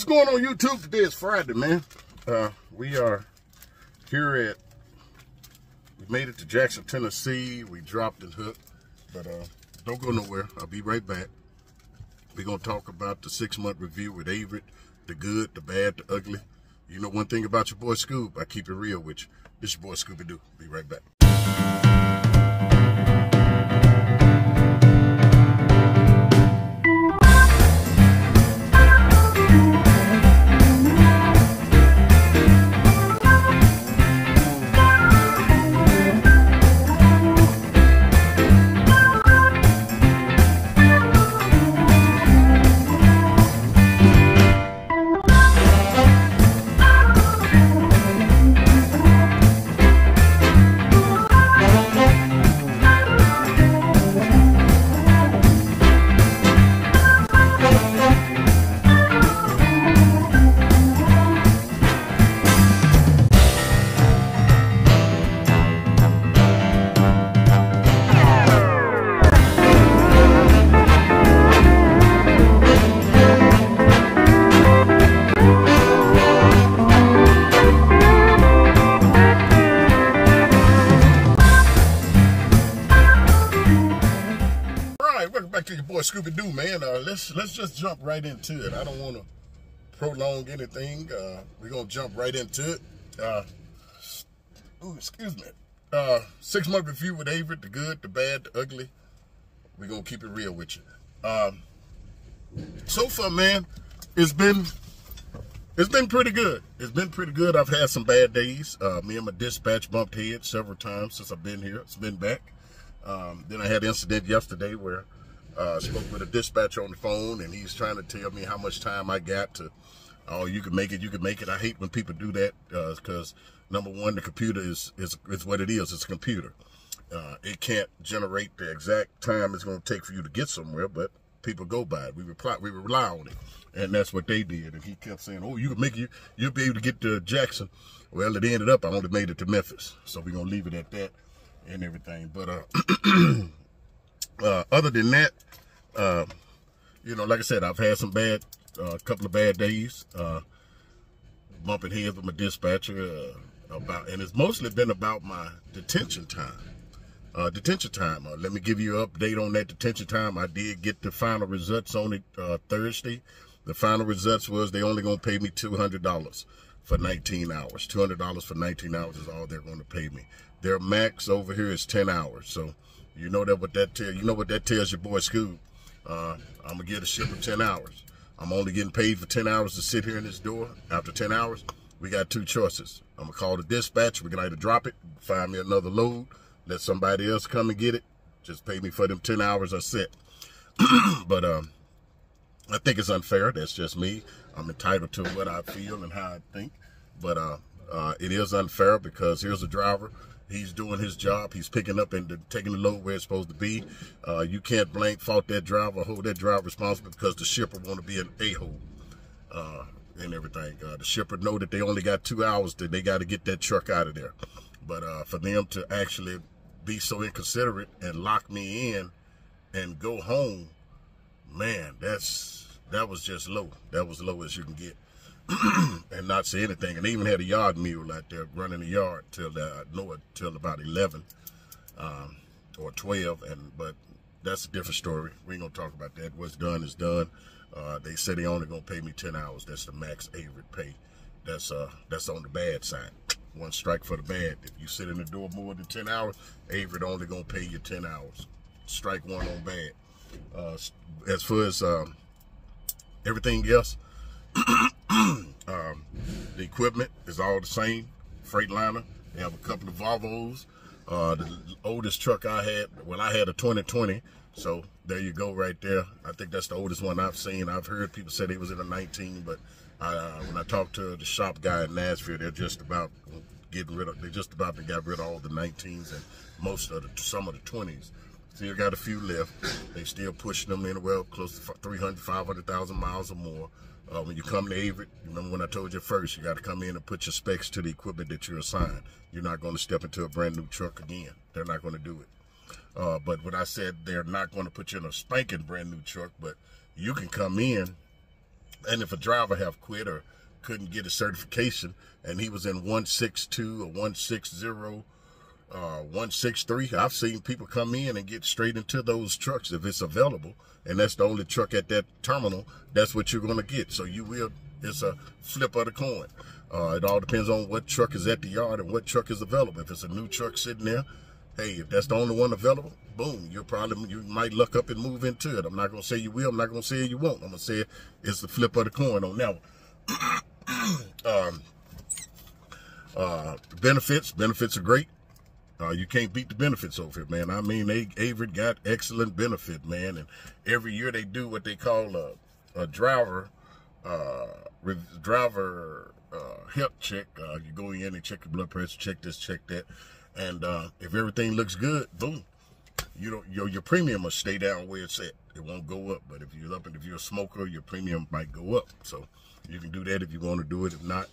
going on YouTube? Today is Friday, man. We are here we made it to Jackson, Tennessee. We dropped and hooked, but don't go nowhere. I'll be right back. We're going to talk about the 6-month review with Averitt, the good, the bad, the ugly. You know one thing about your boy Scoob, I keep it real with you. This your boy Scooby-Doo. Be right back. To your boy Scooby-Doo, man. Let's just jump right into it. I don't want to prolong anything. We're gonna jump right into it. Excuse me. 6-month review with Averitt, the good, the bad, the ugly. We're gonna keep it real with you. So far, man, it's been pretty good. It's been pretty good. I've had some bad days. Me and my dispatch bumped heads several times since I've been here. It's been back. Then I had an incident yesterday where I spoke with a dispatcher on the phone, and he's trying to tell me how much time I got to, oh, you can make it, you can make it. I hate when people do that because, number one, the computer is what it is. It's a computer. It can't generate the exact time it's going to take for you to get somewhere, but people go by it. We rely on it, and that's what they did. And he kept saying, oh, you can make it, you'll be able to get to Jackson. Well, it ended up I only made it to Memphis, so we're going to leave it at that and everything. But other than that, you know, like I said, I've had some couple of bad days, bumping heads with my dispatcher and it's mostly been about my detention time. Let me give you an update on that detention time. I did get the final results on it Thursday. The final results was they only going to pay me $200 for 19 hours. $200 for 19 hours is all they're going to pay me. Their max over here is 10 hours. So you know what that tells your boy Scoob. I'm gonna give the shipper 10 hours. I'm only getting paid for 10 hours to sit here in this door. After 10 hours, we got two choices. I'm gonna call the dispatch. We can either drop it, find me another load, let somebody else come and get it. Just pay me for them 10 hours I sit. But I think it's unfair. That's just me. I'm entitled to what I feel and how I think. But it is unfair because here's a driver. He's doing his job. He's picking up and taking the load where it's supposed to be. You can't fault that driver or hold that driver responsible because the shipper want to be an a-hole and everything. The shipper know that they only got 2 hours that they got to get that truck out of there. But for them to actually be so inconsiderate and lock me in and go home, man, that was just low. That was low as you can get. And not say anything. And they even had a yard mule out there running the yard till about 11 or 12. But that's a different story. We ain't gonna talk about that. What's done is done. They say they only gonna pay me 10 hours. That's the max Averitt pay. That's on the bad side. One strike for the bad. If you sit in the door more than 10 hours, Averitt only gonna pay you 10 hours. Strike one on bad. As far as everything else. The equipment is all the same. Freightliner. They have a couple of Volvos. The oldest truck I had a 2020. So there you go right there. I think that's the oldest one I've seen. I've heard people say they was in a 19, but when I talked to the shop guy in Nashville, they're just about to get rid of all the 19s and some of the 20s. Still got a few left. They still pushing them anywhere close to 300, 500,000 miles or more. When you come to Averitt, remember when I told you first, you got to come in and put your specs to the equipment that you're assigned. You're not going to step into a brand new truck again. They're not going to do it. But when I said they're not going to put you in a spanking brand new truck, but you can come in And if a driver have quit or couldn't get a certification and he was in 162 or 160, 163, I've seen people come in and get straight into those trucks if it's available, and that's the only truck at that terminal. That's what you're going to get. So you will, it's a flip of the coin. It all depends on what truck is at the yard and what truck is available. If it's a new truck sitting there, hey, if that's the only one available, boom, you might luck up and move into it. I'm not going to say you will. I'm not going to say you won't. I'm going to say it's the flip of the coin on that one. Benefits are great. You can't beat the benefits over here, man. I mean, Averitt got excellent benefit, man. And every year they do what they call a driver health check. You go in and check your blood pressure, check this, check that. And if everything looks good, boom, your premium must stay down where it's at. It won't go up. But if you're a smoker, your premium might go up. So you can do that if you want to do it. If not,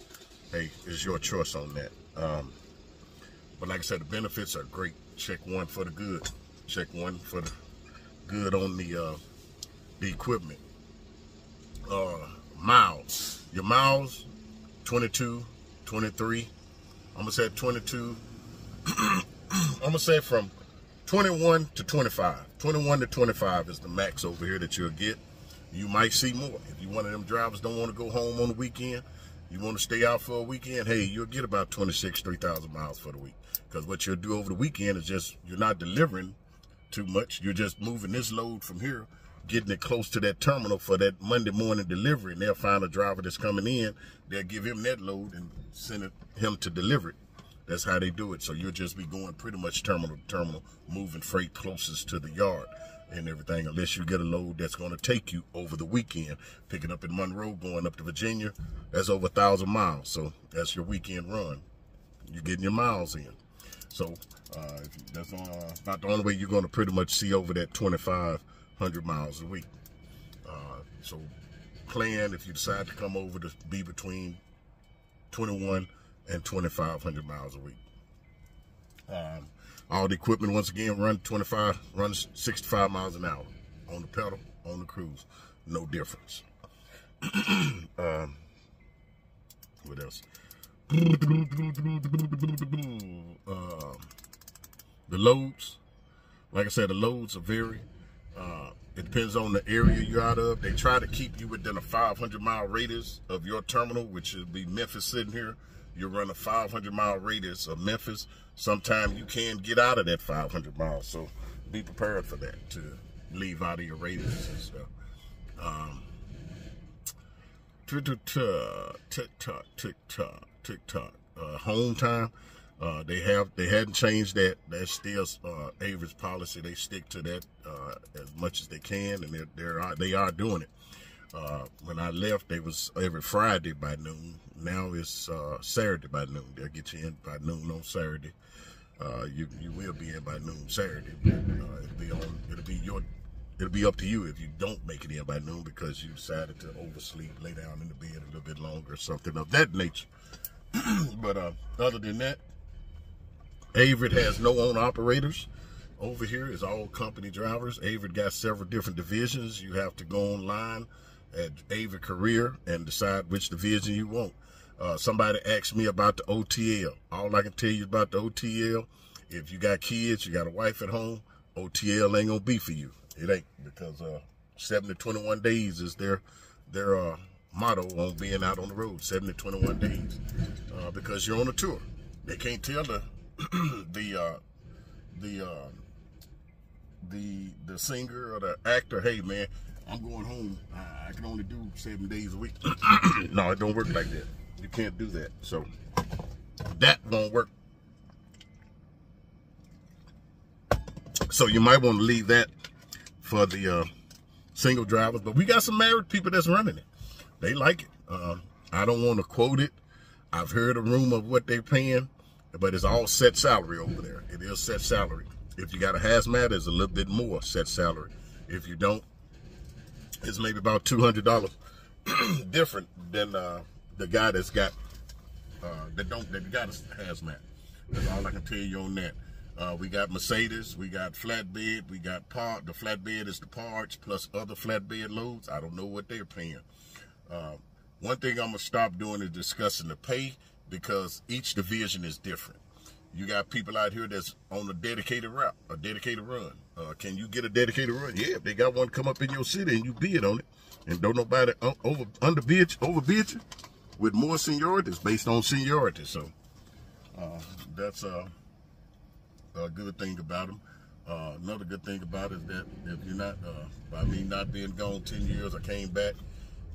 hey, it's your choice on that. But like I said, the benefits are great. Check one for the good. Check one for the good on the equipment. Miles. Your miles, 22, 23. I'm going to say 22. I'm going to say from 21 to 25. 21 to 25 is the max over here that you'll get. You might see more. If you're one of them drivers don't want to go home on the weekend, you want to stay out for a weekend, hey, you'll get about 3,000 miles for the week. Because what you'll do over the weekend is just, you're not delivering too much. You're just moving this load from here, getting it close to that terminal for that Monday morning delivery. And they'll find a driver that's coming in. They'll give him that load and send him to deliver it. That's how they do it. So you'll just be going pretty much terminal to terminal, moving freight closest to the yard and everything, unless you get a load that's going to take you over the weekend. Picking up in Monroe, going up to Virginia, that's over 1,000 miles. So that's your weekend run. You're getting your miles in. So that's about the only way you're going to pretty much see over that 2,500 miles a week. So plan, if you decide to come over, to be between 21 and 2,500 miles a week. All the equipment, once again, runs 65 miles an hour on the pedal, on the cruise. No difference. What else? The loads, like I said, the loads are vary. It depends on the area you're out of. They try to keep you within a 500-mile radius of your terminal, which would be Memphis sitting here. You run a 500-mile radius of Memphis. Sometimes you can get out of that 500 miles, so be prepared for that, to leave out of your radius and stuff. TikTok. Home time. They hadn't changed that. That's still Averitt's policy. They stick to that as much as they can, and they are doing it. When I left, they was every Friday by noon. Now it's Saturday by noon. They'll get you in by noon on Saturday. You will be in by noon Saturday. It'll be up to you if you don't make it in by noon because you decided to oversleep, lay down in the bed a little bit longer, or something of that nature. But other than that, Averitt has no own operators. Over here is all company drivers. Averitt got several different divisions. You have to go online at Averitt Career and decide which division you want. Somebody asked me about the OTL. All I can tell you about the OTL, if you got kids, you got a wife at home, OTL ain't gonna be for you. It ain't, because 7 to 21 days is their motto on being out on the road. 7 to 21 days, because you're on a tour. They can't tell the singer or the actor, hey man, I'm going home. I can only do 7 days a week. No, it don't work like that. You can't do that. So that won't work. So you might want to leave that for the single drivers. But we got some married people that's running it. They like it. I don't want to quote it. I've heard a rumor of what they're paying, but it's all set salary over there. It is set salary. If you got a hazmat, it's a little bit more set salary. If you don't, it's maybe about $200 different than the guy that's got that got a hazmat. That's all I can tell you on that. We got Mercedes, we got flatbed, we got the flatbed is the parts plus other flatbed loads. I don't know what they're paying. One thing I'm going to stop doing is discussing the pay, because each division is different. You got people out here that's on a dedicated route, a dedicated run. Can you get a dedicated run? Yeah, if they got one come up in your city and you bid on it, and don't nobody overbid you with more seniority. It's based on seniority. So that's a good thing about them. Another good thing about it is that if you're not, by me not being gone 10 years, I came back,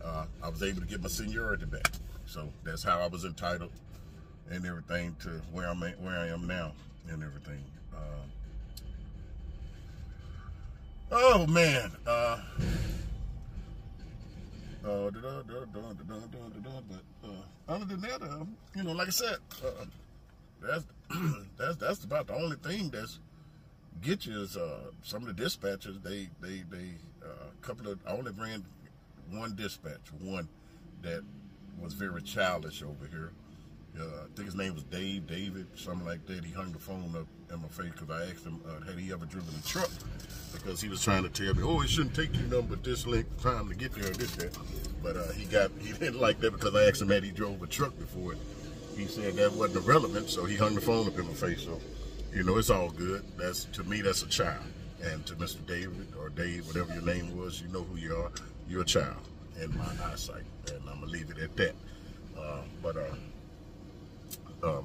I was able to get my seniority back. So that's how I was entitled and everything to where I am now and everything. Oh man. But other than that, you know, like I said, that's about the only thing that's get you is some of the dispatchers. They I only ran one dispatch, one that was very childish over here. I think his name was David, something like that. He hung the phone up in my face because I asked him, had he ever driven a truck? Because he was trying to tell me, oh, it shouldn't take you nothing but this length of time to get there, this, that. But he didn't like that because I asked him had he drove a truck before. He said that wasn't irrelevant, so he hung the phone up in my face. So, you know, it's all good. To me, that's a child. And to Mr. David or Dave, whatever your name was, you know who you are. You're a child in my eyesight, and I'm gonna leave it at that.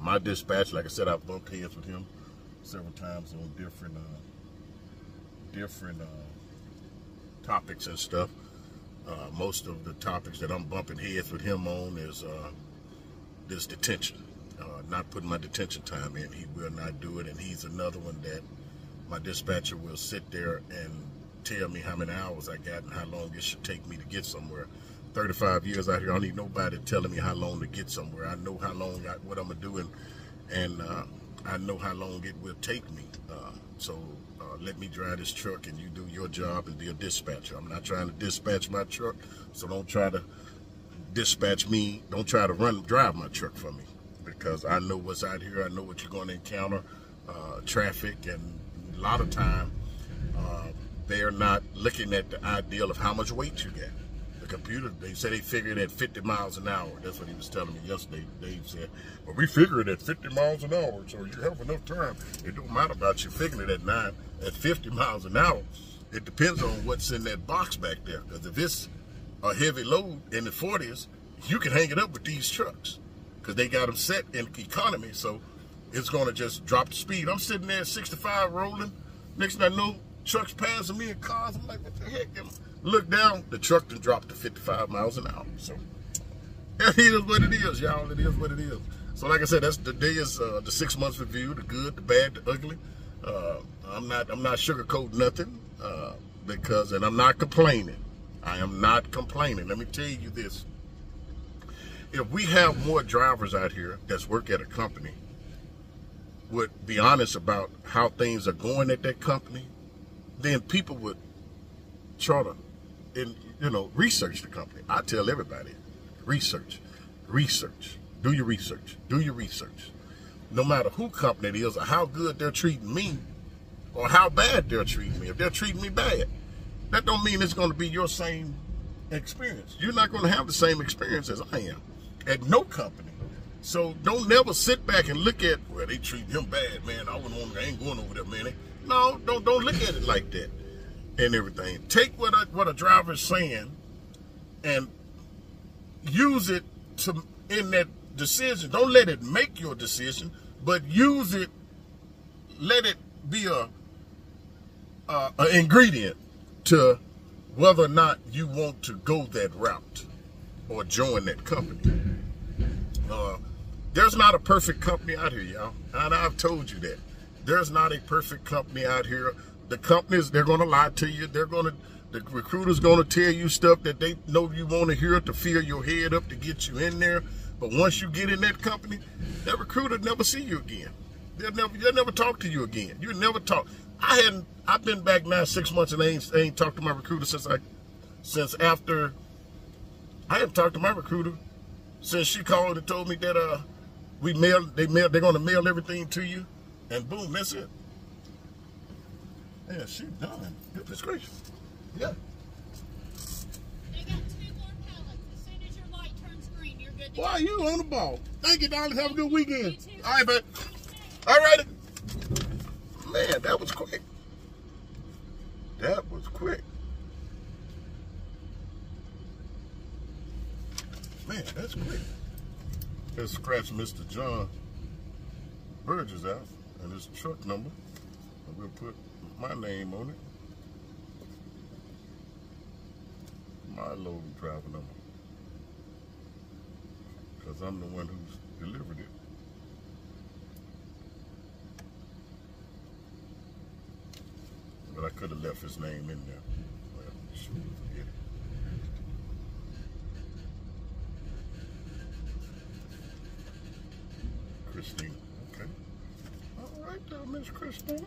My dispatch, like I said, I've bumped heads with him several times on different topics and stuff. Most of the topics that I'm bumping heads with him on is this detention, not putting my detention time in. He will not do it, and he's another one that my dispatcher will sit there and tell me how many hours I got and how long it should take me to get somewhere. 35 years out here, I don't need nobody telling me how long to get somewhere. I know how long, what I'm doing, and I know how long it will take me. So let me drive this truck and you do your job and be a dispatcher. I'm not trying to dispatch my truck, so don't try to dispatch me. Don't try to drive my truck for me, because I know what's out here. I know what you're going to encounter, traffic, and a lot of time they're not looking at the ideal of how much weight you got. The computer, they say they figure it at 50 miles an hour. That's what he was telling me yesterday. Dave said, well, we figure it at 50 miles an hour, so you have enough time. It don't matter about you figuring it at 50 miles an hour. It depends on what's in that box back there. Because if it's a heavy load in the 40s, you can hang it up with these trucks, because they got them set in economy, so it's going to just drop the speed. I'm sitting there at 65 rolling. Next thing I know, trucks passing me in cars. I'm like, what the heck? And look down, the truck done dropped to 55 miles an hour. So it is what it is, y'all. It is what it is. So like I said, that's today is the 6 months review, the good, the bad, the ugly. I'm not sugarcoating nothing, and I'm not complaining. I am not complaining. Let me tell you this. If we have more drivers out here that's work at a company would be honest about how things are going at that company, then people would try to, research the company. I tell everybody, research, do your research. No matter who company it is or how good they're treating me or how bad they're treating me. If they're treating me bad, that don't mean it's going to be your same experience. You're not going to have the same experience as I am at no company. So don't never sit back and look at, well, they treat him bad, man. I ain't going over there, man. No, don't look at it like that and everything. Take what a driver is saying and use it in that decision. Don't let it make your decision, but use it. Let it be a ingredient to whether or not you want to go that route or join that company. There's not a perfect company out here, y'all. And I've told you that. There's not a perfect company out here. The companies, they're going to lie to you. The recruiter's going to tell you stuff that they know you want to hear to fill your head up to get you in there. But once you get in that company, that recruiter never see you again. They'll never talk to you again. You never talk. I've been back now 6 months and I ain't talked to my recruiter since after. I haven't talked to my recruiter since she called and told me that they're going to mail everything to you, and boom, that's it. Yeah, she's done. Goodness gracious. Yeah. They got 2 more pallets. As soon Why you on the ball? Thank you, darling. Have a good weekend. All right, man. All righty. Man, that was quick. That was quick. Man, that's quick. Let's scratch Mr. John Burgess out and his truck number. And we'll put my name on it. My load and driver number. Because I'm the one who's delivered it. But I could have left his name in there. Well, shoot, forget it. Christine. Okay. All right there, Miss Christine.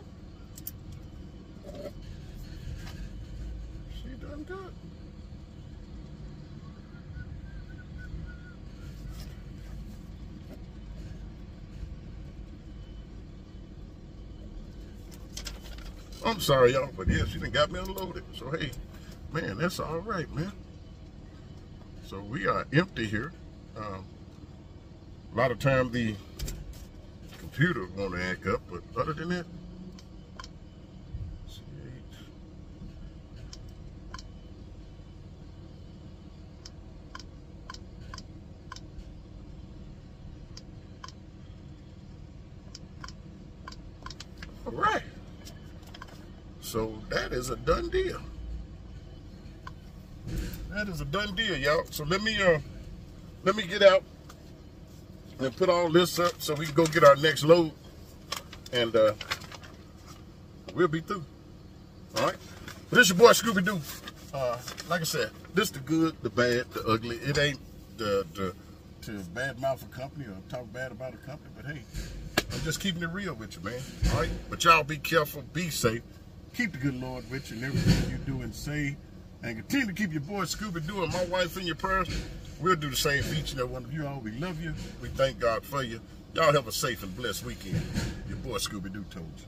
She done good. I'm sorry, y'all, but yeah, she done got me unloaded. So, hey, man, that's all right, man. So, we are empty here. A lot of time the computer want to act up, but other than that, all right. So that is a done deal. That is a done deal, y'all. So let me get out and put all this up so we can go get our next load, and we'll be through. All right. But this your boy Scooby Doo. Like I said, this the good, the bad, the ugly. It ain't to bad mouth a company or talk bad about a company, but hey, I'm just keeping it real with you, man. All right. But y'all be careful, be safe. Keep the good Lord with you in everything you do and say. And continue to keep your boy Scooby Doo and my wife in your prayers. We'll do the same for each and every one of you all. We love you. We thank God for you. Y'all have a safe and blessed weekend. Your boy Scooby Doo told you.